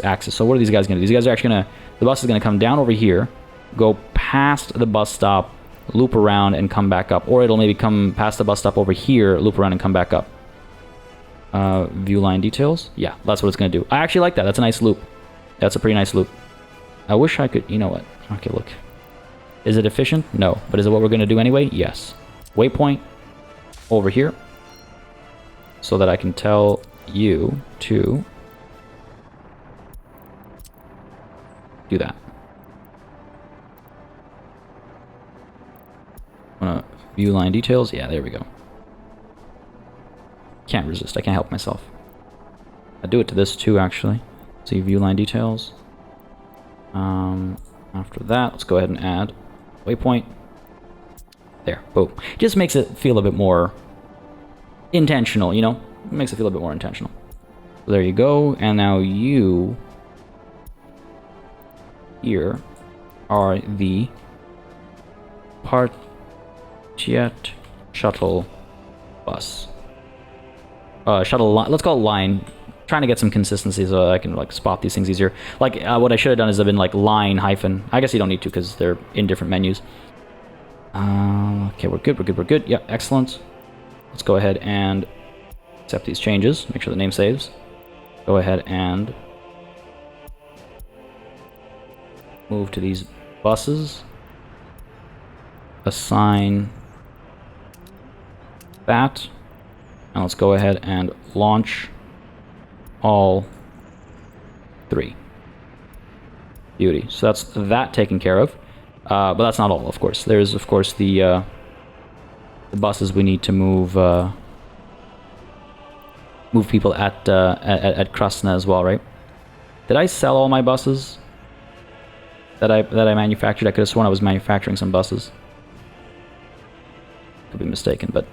access. So what are these guys going to do? These guys are actually going to, the bus is going to come down over here, go past the bus stop, loop around and come back up. Or it'll maybe come past the bus stop over here, loop around and come back up. View line details. Yeah, that's what it's going to do. I actually like that. That's a nice loop. That's a pretty nice loop. I wish I could... You know what? Okay, look. Is it efficient? No. But is it what we're going to do anyway? Yes. Waypoint over here. So that I can tell you to... do that. View line details. Yeah, there we go. Can't resist. I can't help myself. I do it to this too, actually. See view line details. After that, let's go ahead and add waypoint. There, boom. Just makes it feel a bit more intentional, you know? It makes it feel a bit more intentional. So there you go, and now you here are the PartyElite shuttle bus. Shuttle line. Let's call it line. Trying to get some consistency so I can like spot these things easier. Like what I should have done is I've been like line hyphen. I guess you don't need to because they're in different menus. Okay, we're good. Yeah, excellent. Let's go ahead and accept these changes. Make sure the name saves. Go ahead and move to these buses. Assign that. And let's go ahead and launch all 3. Beauty. So that's that taken care of. But that's not all, of course. There's, of course, the buses we need to move move people at Krasna as well, right? Did I sell all my buses that I manufactured? I could have sworn I was manufacturing some buses. Could be mistaken, but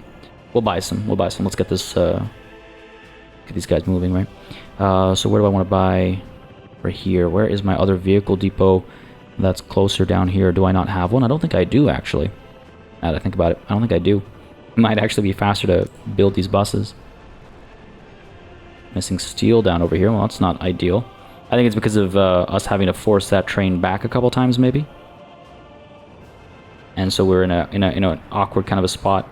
we'll buy some. We'll buy some. Let's get this get these guys moving, right? So where do I want to buy? Right here. Where is my other vehicle depot that's closer down here? Do I not have one? I don't think I do, actually. Now that I think about it, I don't think I do. It might actually be faster to build these buses. Missing steel down over here. Well, that's not ideal. I think it's because of us having to force that train back a couple times, maybe. And so we're in an awkward kind of a spot.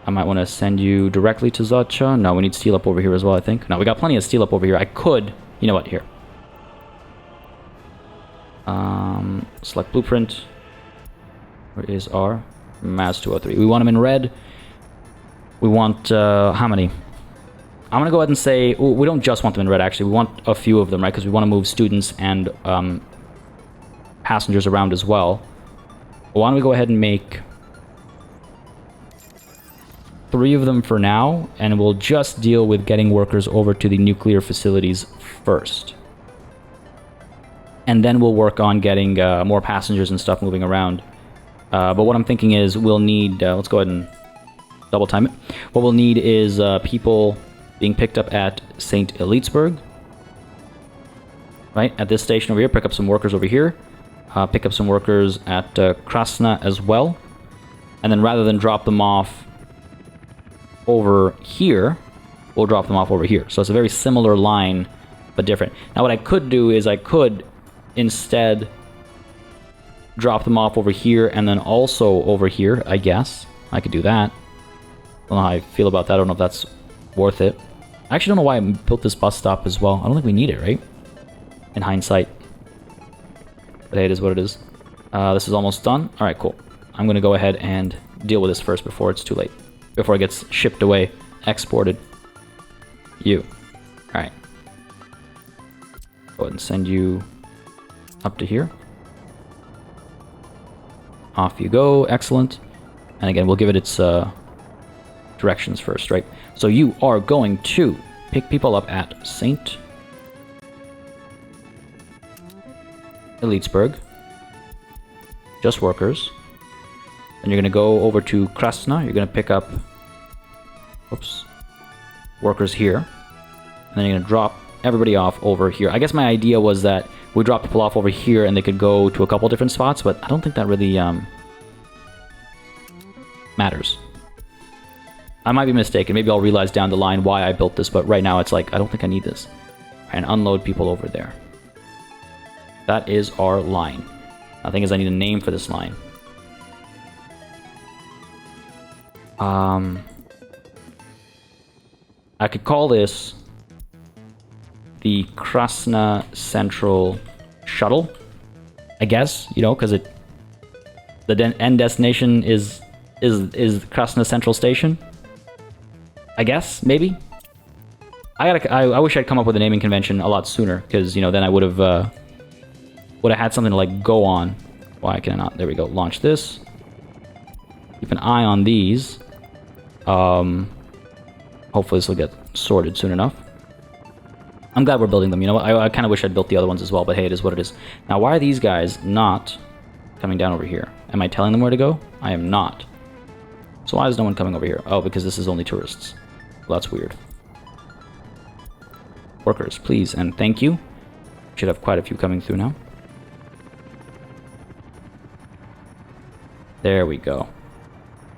I might want to send you directly to Zacha. No, we need steel up over here as well, I think. No, we got plenty of steel up over here. I could... You know what? Here. Select blueprint. Where is our Maz 203? We want them in red. We want... how many? I'm going to go ahead and say... Well, we don't just want them in red, actually. We want a few of them, right? Because we want to move students and passengers around as well. Why don't we go ahead and make 3 of them for now, and we'll just deal with getting workers over to the nuclear facilities first. And then we'll work on getting more passengers and stuff moving around. But what I'm thinking is we'll need... let's go ahead and double time it. What we'll need is people being picked up at St. Elitesburg. Right? At this station over here. Pick up some workers over here. Pick up some workers at Krasna as well. And then rather than drop them off over here, we'll drop them off over here. So it's a very similar line, but different. Now what I could do is I could instead drop them off over here and then also over here, I guess. I could do that. I don't know how I feel about that. I don't know if that's worth it. I actually don't know why I built this bus stop as well. I don't think we need it, right? In hindsight. But hey, it is what it is. This is almost done. Alright, cool. I'm going to go ahead and deal with this first before it's too late. Before it gets shipped away, exported. You. Alright. Go ahead and send you up to here. Off you go. Excellent. And again, we'll give it its directions first, right? So you are going to pick people up at St. Elitesburg. Just workers. And you're going to go over to Krasna. You're going to pick up... Oops. Workers here. And then you're going to drop everybody off over here. I guess my idea was that we drop people off over here and they could go to a couple different spots, but I don't think that really matters. I might be mistaken. Maybe I'll realize down the line why I built this, but right now it's like, I don't think I need this. And unload people over there. That is our line. The thing is, I need a name for this line. I could call this the Krasna Central Shuttle, I guess, you know, because the end destination is Krasna Central Station. I guess, maybe. I wish I'd come up with a naming convention a lot sooner, because, you know, then I would have had something to like go on. Why can I not? There we go. Launch this. Keep an eye on these. Hopefully this will get sorted soon enough. I'm glad we're building them. You know what? I kind of wish I'd built the other ones as well, but hey, it is what it is. Now, why are these guys not coming down over here? Am I telling them where to go? I am not. So why is no one coming over here? Oh, because this is only tourists. Well, that's weird. Workers, please, and thank you. Should have quite a few coming through now. There we go.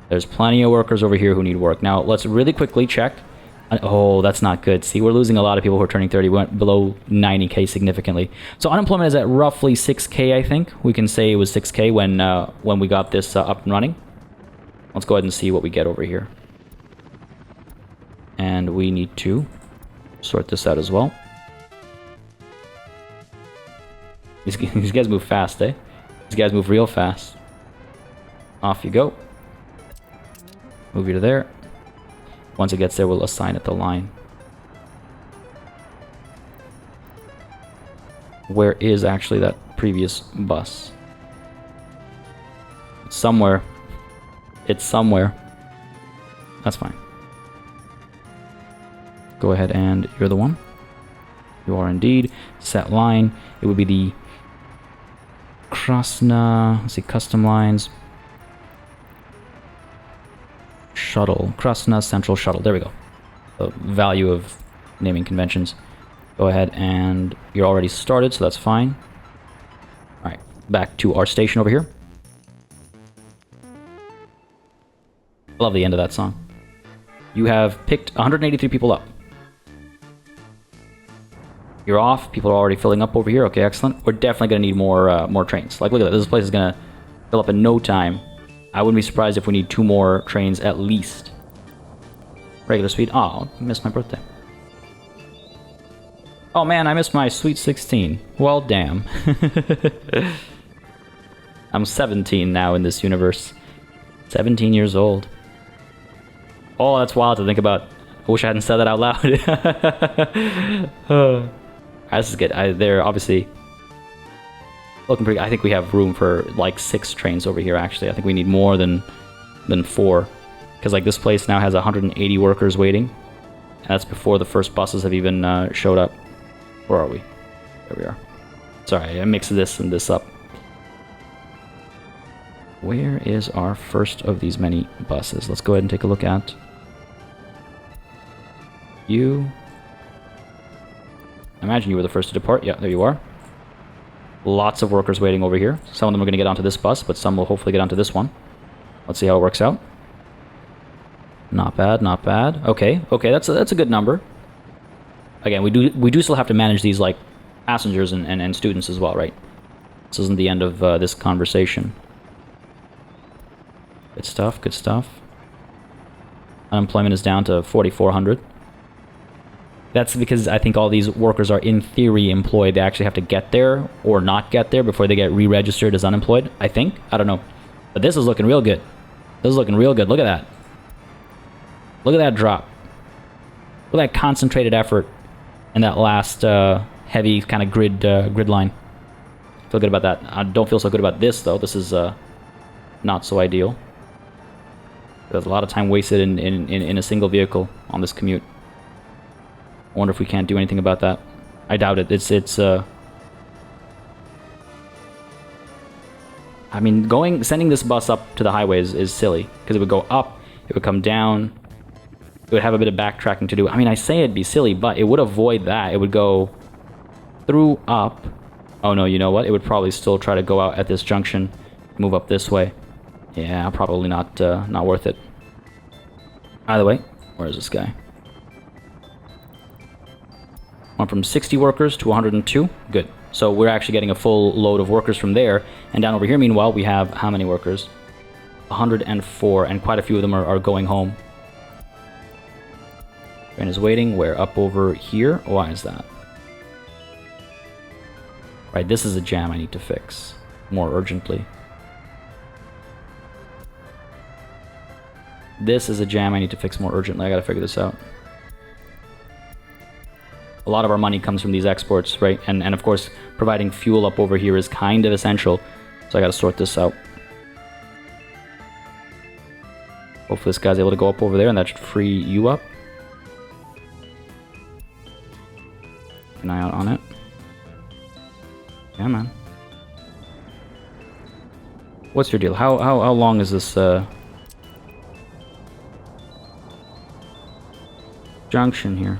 There's plenty of workers over here who need work. Now, let's really quickly check. Oh, that's not good. See, we're losing a lot of people who are turning 30. We went below 90k significantly. So unemployment is at roughly 6k, I think. We can say it was 6k when we got this up and running. Let's go ahead and see what we get over here. And we need to sort this out as well. These guys move fast, eh? These guys move real fast. Off you go. Move you to there. Once it gets there, we'll assign it the line. Where is actually that previous bus? somewhere. It's somewhere. That's fine. Go ahead and you're the one. You are indeed. Set line. It would be the Krasna, let's see, custom lines. Shuttle. Krasna Central Shuttle. There we go. The value of naming conventions. Go ahead and you're already started, so that's fine. Alright, back to our station over here. I love the end of that song. You have picked 183 people up. You're off. People are already filling up over here. Okay, excellent. We're definitely going to need more trains. Like, look at that. This place is going to fill up in no time. I wouldn't be surprised if we need 2 more trains at least. Regular speed. Oh, I missed my birthday. Oh man, I missed my sweet 16. Well, damn. I'm 17 now in this universe. 17 years old. Oh, that's wild to think about. I wish I hadn't said that out loud. This is good. They're obviously looking pretty. I think we have room for like 6 trains over here. Actually, I think we need more than 4, because like this place now has 180 workers waiting, and that's before the first buses have even showed up. Where are we? There we are. Sorry, I mixed this and this up. Where is our first of these many buses? Let's go ahead and take a look at you. I imagine you were the first to depart. Yeah, there you are. Lots of workers waiting over here. Some of them are going to get onto this bus, but some will hopefully get onto this one. Let's see how it works out. Not bad, not bad. Okay, that's a good number. Again, we do still have to manage these like passengers and students as well, right? This isn't the end of this conversation. Good stuff, good stuff. Unemployment is down to 4,400. That's because I think all these workers are in theory employed. They actually have to get there or not get there before they get re-registered as unemployed, I think. I don't know. But this is looking real good. This is looking real good. Look at that. Look at that drop. Look at that concentrated effort in that last heavy kind of grid line. Feel good about that. I don't feel so good about this, though. This is not so ideal. There's a lot of time wasted in a single vehicle on this commute. I wonder if we can't do anything about that. I doubt it. I mean, sending this bus up to the highway is silly, because it would go up, it would come down, it would have a bit of backtracking to do. I mean, I say it'd be silly, but it would avoid that. It would go through up. Oh no, you know what? It would probably still try to go out at this junction, move up this way. Yeah, probably not worth it. Either way, where is this guy? Went from 60 workers to 102. Good. So we're actually getting a full load of workers from there. And down over here, meanwhile, we have how many workers? 104, and quite a few of them are going home. Train is waiting. We're up over here. Why is that? Right, this is a jam I need to fix more urgently. This is a jam I need to fix more urgently. I gotta figure this out. A lot of our money comes from these exports, right? And of course, providing fuel up over here is kind of essential. So I gotta sort this out. Hopefully this guy's able to go up over there, and that should free you up. Keep an eye out on it. Yeah, man. What's your deal? How long is this junction here?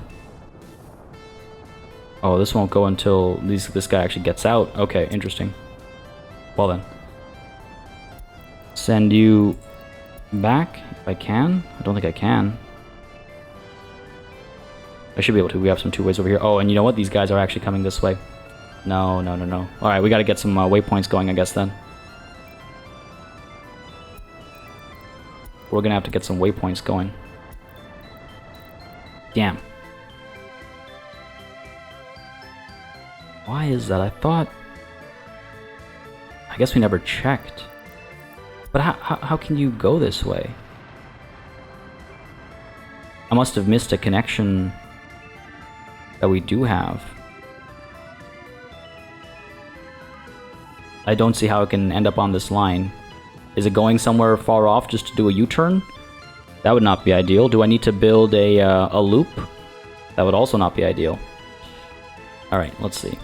Oh, this won't go until this guy actually gets out. Okay, interesting. Well then. Send you back if I can. I don't think I can. I should be able to. We have some 2 ways over here. Oh, and you know what? These guys are actually coming this way. No. Alright, we gotta get some waypoints going, I guess, then. We're gonna have to get some waypoints going. Damn. Why is that? I thought... I guess we never checked. But how can you go this way? I must have missed a connection that we do have. I don't see how it can end up on this line. Is it going somewhere far off just to do a U-turn? That would not be ideal. Do I need to build a loop? That would also not be ideal. Alright, let's see.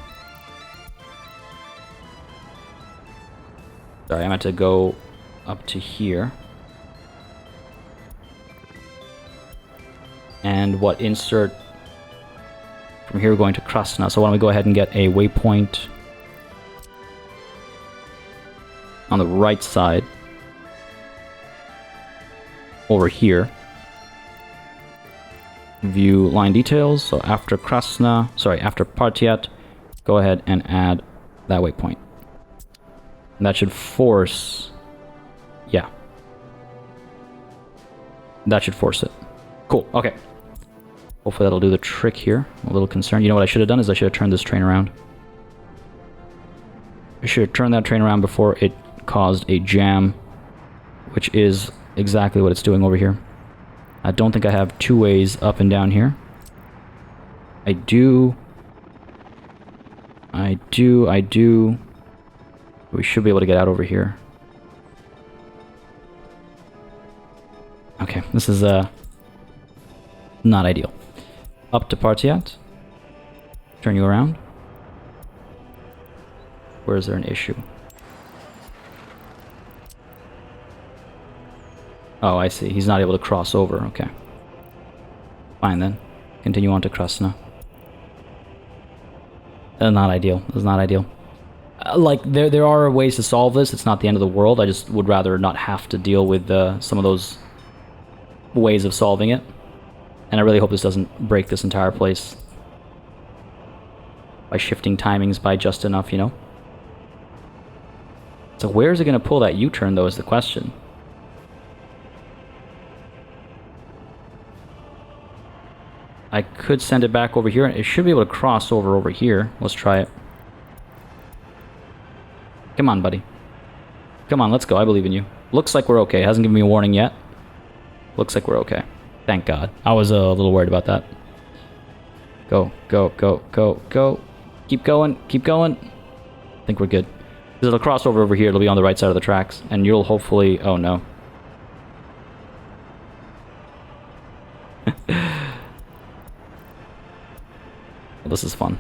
Sorry, I meant to go up to here. And what, insert from here going to Krasna. So why don't we go ahead and get a waypoint on the right side over here. View line details. So after Krasna, sorry, after PartyElite, go ahead and add that waypoint. And that should force, yeah. That should force it. Cool, okay. Hopefully that'll do the trick here. I'm a little concerned. You know what I should have done is I should have turned this train around. I should have turned that train around before it caused a jam, which is exactly what it's doing over here. I don't think I have two ways up and down here. I do. We should be able to get out over here. Okay, this is not ideal. Up to PartyElite. Turn you around. Where is there an issue? Oh, I see. He's not able to cross over. Okay. Fine then. Continue on to Krasna. Not ideal. It's not ideal. Like, there are ways to solve this. It's not the end of the world. I just would rather not have to deal with some of those ways of solving it. And I really hope this doesn't break this entire place by shifting timings by just enough, you know? So where is it going to pull that U-turn, though, is the question. I could send it back over here. It should be able to cross over here. Let's try it. Come on, buddy. Come on, let's go. I believe in you. Looks like we're okay. Hasn't given me a warning yet. Looks like we're okay. Thank God. I was a little worried about that. Go, go, go, go, go. Keep going, keep going. I think we're good. Because it'll cross over here. It'll be on the right side of the tracks. And you'll hopefully... Oh, no. Well, this is fun.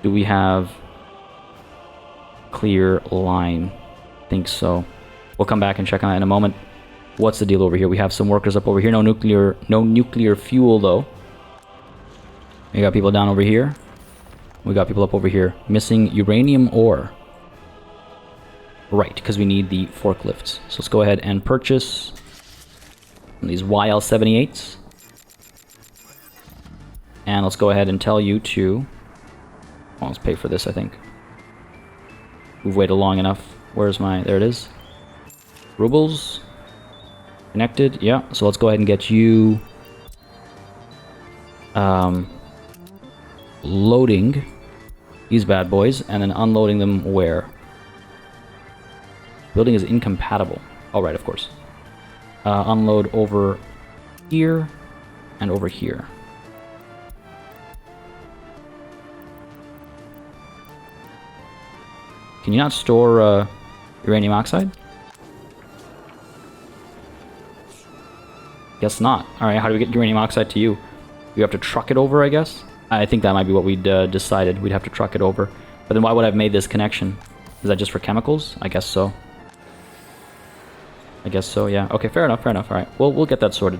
Do we have clear line? Think so. We'll come back and check on that in a moment. What's the deal over here? We have some workers up over here. No nuclear fuel though. We got people down over here. We got people up over here. Missing uranium ore. Right, because we need the forklifts. So let's go ahead and purchase these YL78s. And let's go ahead and tell you to... Well, let's pay for this, I think. We've waited long enough. Where's my... There it is. Rubles. Connected. Yeah. So let's go ahead and get you... loading these bad boys. And then unloading them where? Building is incompatible. Oh, right, of course. Unload over here and over here. Can you not store uranium oxide? Guess not. Alright, how do we get uranium oxide to you? You have to truck it over, I guess? I think that might be what we'd decided. We'd have to truck it over. But then why would I have made this connection? Is that just for chemicals? I guess so. I guess so, yeah. Okay, fair enough, fair enough. Alright, we'll get that sorted.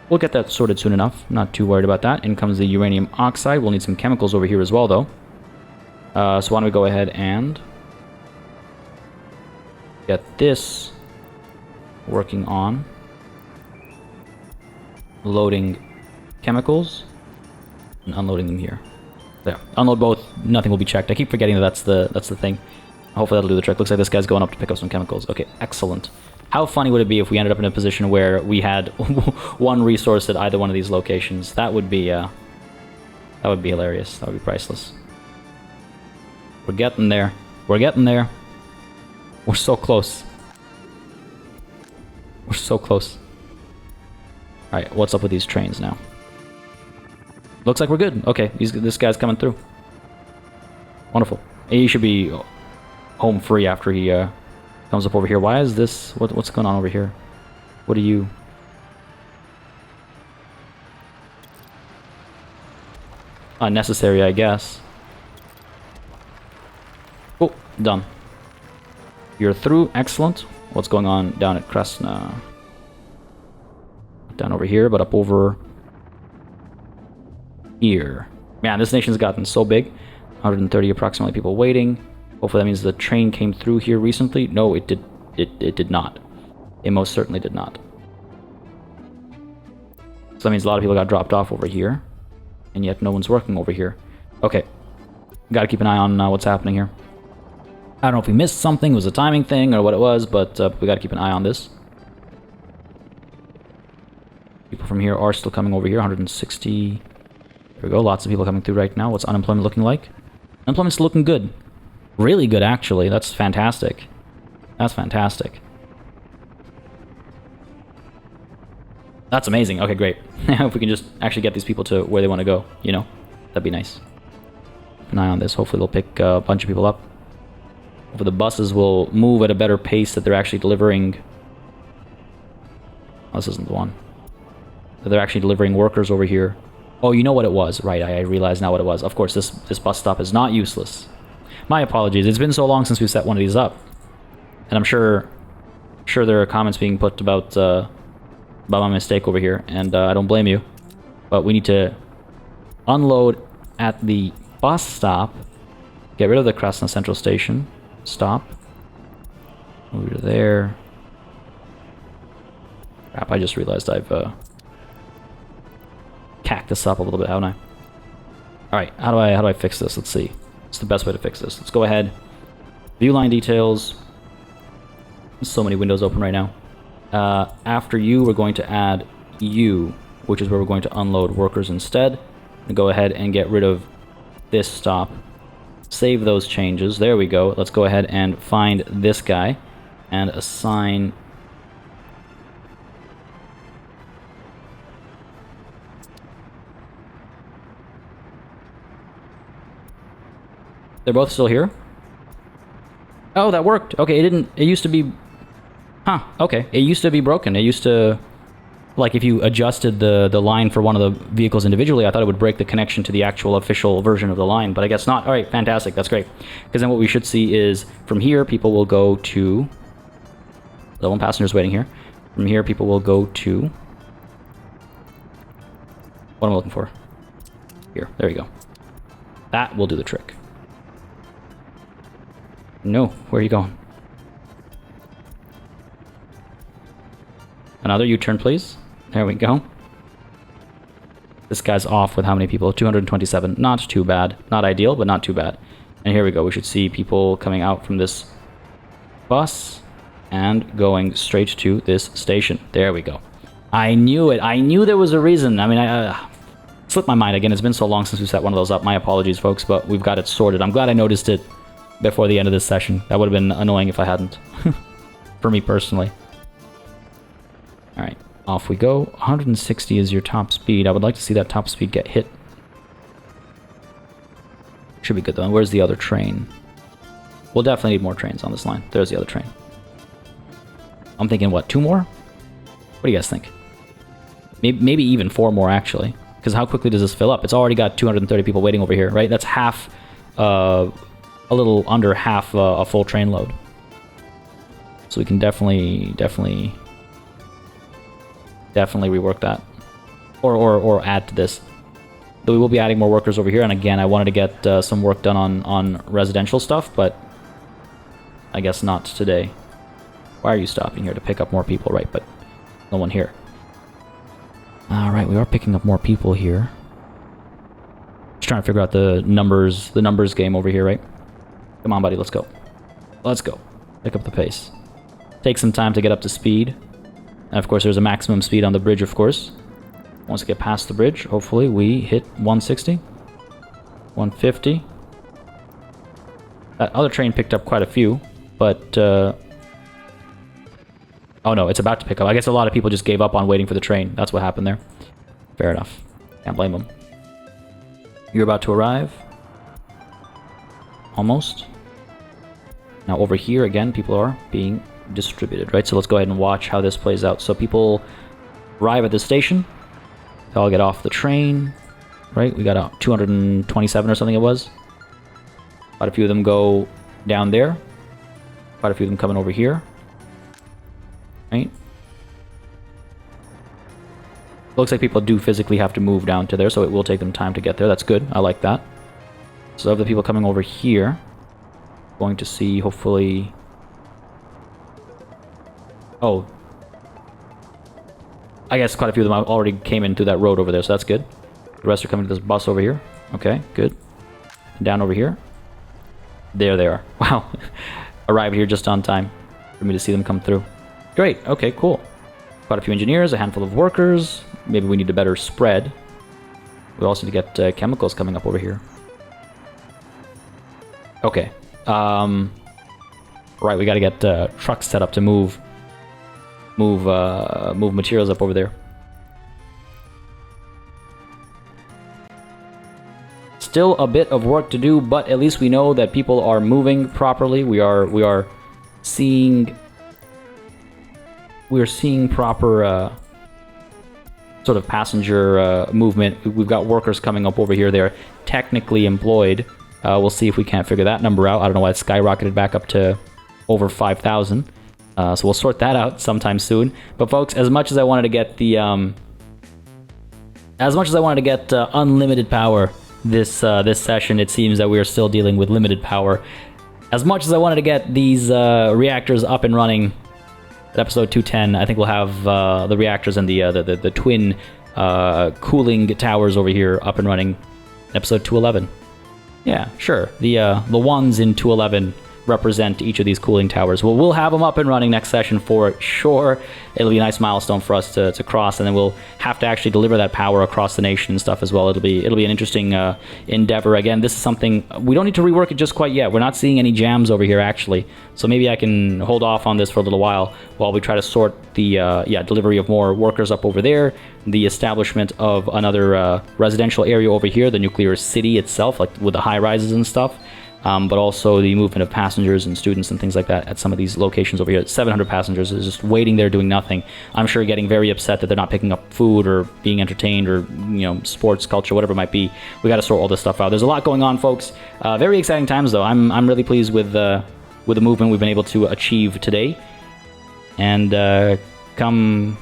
We'll get that sorted soon enough. Not too worried about that. In comes the uranium oxide. We'll need some chemicals over here as well, though. So why don't we go ahead and... get this working on loading chemicals and unloading them here. There, unload both. Nothing will be checked. I keep forgetting that that's the thing. Hopefully that'll do the trick. Looks like this guy's going up to pick up some chemicals. Okay, excellent. How funny would it be if we ended up in a position where we had one resource at either one of these locations? That would be hilarious. That would be priceless. We're getting there. We're getting there. We're so close. We're so close. Alright, what's up with these trains now? Looks like we're good. Okay, this guy's coming through. Wonderful. He should be home free after he comes up over here. Why is this... What's going on over here? What are you... Unnecessary, I guess. Oh, done. You're through. Excellent. What's going on down at Krasna? Down over here, but up over here. Man, this nation's gotten so big. 130 approximately people waiting. Hopefully that means the train came through here recently. No, it did. It did not. It most certainly did not. So that means a lot of people got dropped off over here. And yet no one's working over here. Okay. Gotta keep an eye on what's happening here. I don't know if we missed something, it was a timing thing, or what it was, but we gotta keep an eye on this. People from here are still coming over here, 160. There we go, lots of people coming through right now. What's unemployment looking like? Unemployment's looking good. Really good, actually. That's fantastic. That's fantastic. That's amazing. Okay, great. If we can just actually get these people to where they want to go, you know, that'd be nice. Keep an eye on this. Hopefully they'll pick a bunch of people up. Hopefully the buses will move at a better pace that they're actually delivering... Oh, this isn't the one. That they're actually delivering workers over here. Oh, you know what it was. Right, I realize now what it was. Of course, this bus stop is not useless. My apologies. It's been so long since we set one of these up. And I'm sure there are comments being put about my mistake over here, and I don't blame you. But we need to unload at the bus stop, get rid of the Krasna Central Station, stop, move to there. Crap, I just realized I've cacked this up a little bit, haven't I? Alright, how do I fix this? Let's see. What's the best way to fix this? Let's go ahead. View line details. There's so many windows open right now. After you, we're going to add you, which is where we're going to unload workers instead. And go ahead and get rid of this stop. Save those changes. There we go. Let's go ahead and find this guy and assign... They're both still here? Oh, that worked. Okay, it used to be... Huh, okay. It used to be broken. It used to... Like, if you adjusted the line for one of the vehicles individually, I thought it would break the connection to the actual official version of the line, but I guess not. Alright, fantastic. That's great. Because then what we should see is, from here, people will go to... The one passenger's waiting here. From here, people will go to... What am I looking for? Here. There you go. That will do the trick. No, where are you going? Another U-turn, please. There we go. This guy's off with how many people? 227. Not too bad. Not ideal, but not too bad. And here we go. We should see people coming out from this bus and going straight to this station. There we go. I knew it. I knew there was a reason. I mean, I slipped my mind again. It's been so long since we set one of those up. My apologies, folks, but we've got it sorted. I'm glad I noticed it before the end of this session. That would have been annoying if I hadn't. For me personally. Alright, off we go. 160 is your top speed. I would like to see that top speed get hit. Should be good though. And where's the other train? We'll definitely need more trains on this line. There's the other train. I'm thinking, what, 2 more? What do you guys think? Maybe even 4 more, actually. Because how quickly does this fill up? It's already got 230 people waiting over here, right? That's half... a little under half a full train load. So we can definitely rework that. Or add to this. Though we will be adding more workers over here, and again, I wanted to get some work done on residential stuff, but I guess not today. Why are you stopping here? To pick up more people, right? But no one here. Alright, we are picking up more people here. Just trying to figure out the numbers game over here, right? Come on, buddy, let's go. Let's go. Pick up the pace. Take some time to get up to speed. And of course, there's a maximum speed on the bridge, of course. Once we get past the bridge, hopefully we hit 160. 150. That other train picked up quite a few, but... Oh no, it's about to pick up. I guess a lot of people just gave up on waiting for the train. That's what happened there. Fair enough. Can't blame them. You're about to arrive. Almost. Now over here, again, people are being distributed, right? So let's go ahead and watch how this plays out. So people arrive at the station. They all get off the train, right? We got a 227 or something it was. Quite a few of them go down there. Quite a few of them coming over here. Right? Looks like people do physically have to move down to there, so it will take them time to get there. That's good. I like that. So of the people coming over here, going to see, hopefully... Oh. I guess quite a few of them already came in through that road over there, so that's good. The rest are coming to this bus over here. Okay, good. And down over here. There they are. Wow. Arrived here just on time for me to see them come through. Great. Okay, cool. Quite a few engineers, a handful of workers. Maybe we need a better spread. We also need to get chemicals coming up over here. Okay. Right, we got to get trucks set up to move materials up over there. Still a bit of work to do, but at least we know that people are moving properly. We are seeing proper sort of passenger movement. We've got workers coming up over here. They're technically employed. We'll see if we can't figure that number out. I don't know why it skyrocketed back up to over 5,000. So we'll sort that out sometime soon. But folks, as much as I wanted to get the unlimited power this session, it seems that we are still dealing with limited power. As much as I wanted to get these reactors up and running at episode 210, I think we'll have the reactors and the twin cooling towers over here up and running in episode 211. Yeah, sure. The ones in 211 represent each of these cooling towers. Well, we'll have them up and running next session for sure. It'll be a nice milestone for us to cross, and then we'll have to actually deliver that power across the nation and stuff as well. It'll be an interesting endeavor. Again, this is something we don't need to rework it just quite yet. We're not seeing any jams over here actually, so maybe I can hold off on this for a little while we try to sort the delivery of more workers up over there, the establishment of another residential area over here, the nuclear city itself, like with the high rises and stuff. But also the movement of passengers and students and things like that at some of these locations over here. 700 passengers is just waiting there doing nothing. I'm sure getting very upset that they're not picking up food or being entertained or, sports, culture, whatever it might be. We got to sort all this stuff out. There's a lot going on, folks. Very exciting times, though. I'm really pleased with the movement we've been able to achieve today. And come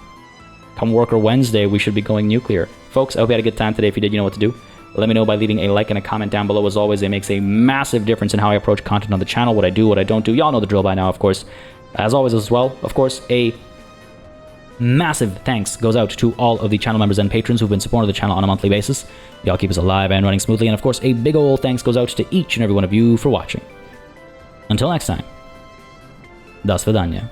Worker Wednesday, we should be going nuclear. Folks, I hope you had a good time today. If you did, you know what to do. Let me know by leaving a like and a comment down below. As always, it makes a massive difference in how I approach content on the channel, what I do, what I don't do. Y'all know the drill by now, of course. As always as well, of course, a massive thanks goes out to all of the channel members and patrons who've been supporting the channel on a monthly basis. Y'all keep us alive and running smoothly. And of course, a big ol' thanks goes out to each and every one of you for watching. Until next time, до свидания.